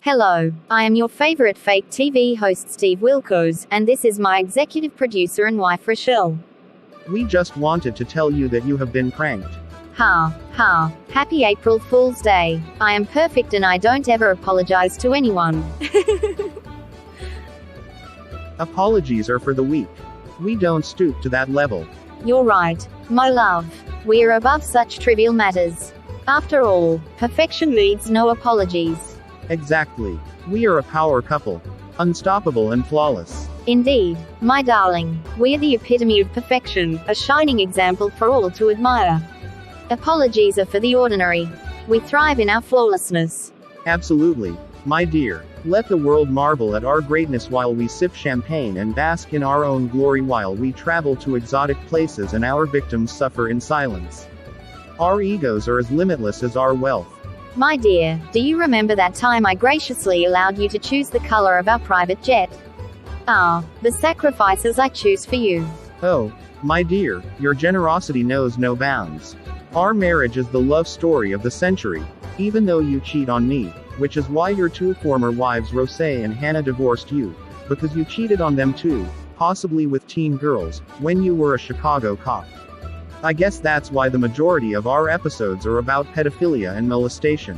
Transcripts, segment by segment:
Hello, I am your favorite fake TV host Steve Wilkos, and this is my executive producer and wife Rachelle. We just wanted to tell you that you have been pranked. Ha, ha, happy April Fool's Day. I am perfect and I don't ever apologize to anyone. Apologies are for the weak. We don't stoop to that level. You're right, my love. We are above such trivial matters. After all, perfection needs no apologies. Exactly. We are a power couple. Unstoppable and flawless. Indeed, my darling, we are the epitome of perfection, a shining example for all to admire. Apologies are for the ordinary. We thrive in our flawlessness. Absolutely, my dear. Let the world marvel at our greatness while we sip champagne and bask in our own glory while we travel to exotic places and our victims suffer in silence. Our egos are as limitless as our wealth. My dear, do you remember that time I graciously allowed you to choose the color of our private jet? Ah, the sacrifices I choose for you. Oh, my dear, your generosity knows no bounds. Our marriage is the love story of the century, even though you cheat on me, which is why your two former wives Rosé and Hannah divorced you, because you cheated on them too, possibly with teen girls, when you were a Chicago cop. I guess that's why the majority of our episodes are about pedophilia and molestation.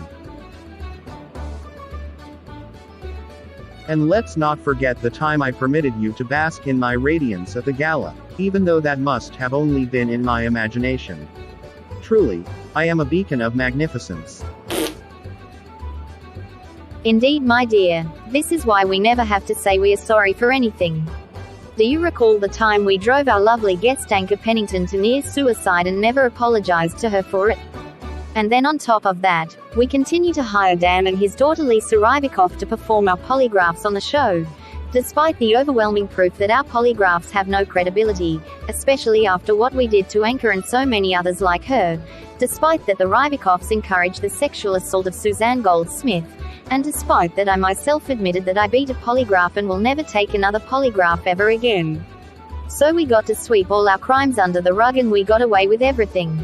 And let's not forget the time I permitted you to bask in my radiance at the gala, even though that must have only been in my imagination. Truly, I am a beacon of magnificence. Indeed, my dear, this is why we never have to say we are sorry for anything. Do you recall the time we drove our lovely guest Anca Pennington to near suicide and never apologized to her for it? And then on top of that, we continue to hire Dan and his daughter Lisa Rybakov to perform our polygraphs on the show, despite the overwhelming proof that our polygraphs have no credibility, especially after what we did to Anca and so many others like her, despite that the Rybakovs encouraged the sexual assault of Susanne Goldsmith, and despite that I myself admitted that I beat a polygraph and will never take another polygraph ever again. So we got to sweep all our crimes under the rug and we got away with everything.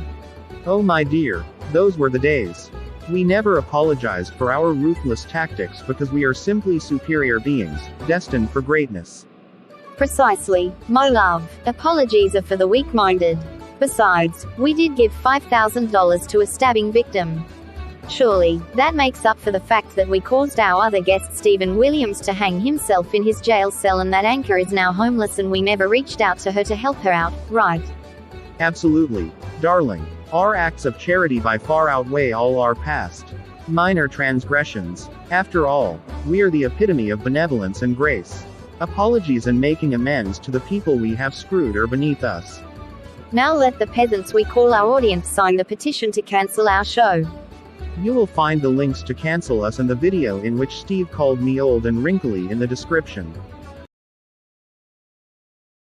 Oh my dear, those were the days. We never apologized for our ruthless tactics because we are simply superior beings, destined for greatness. Precisely, my love. Apologies are for the weak-minded. Besides, we did give $5,000 to a stabbing victim. Surely, that makes up for the fact that we caused our other guest Stephen Williams to hang himself in his jail cell and that Anca is now homeless and we never reached out to her to help her out, right? Absolutely, darling. Our acts of charity by far outweigh all our past minor transgressions. After all, we are the epitome of benevolence and grace. Apologies and making amends to the people we have screwed are beneath us. Now let the peasants we call our audience sign the petition to cancel our show. You will find the links to cancel us and the video in which Steve called me old and wrinkly in the description.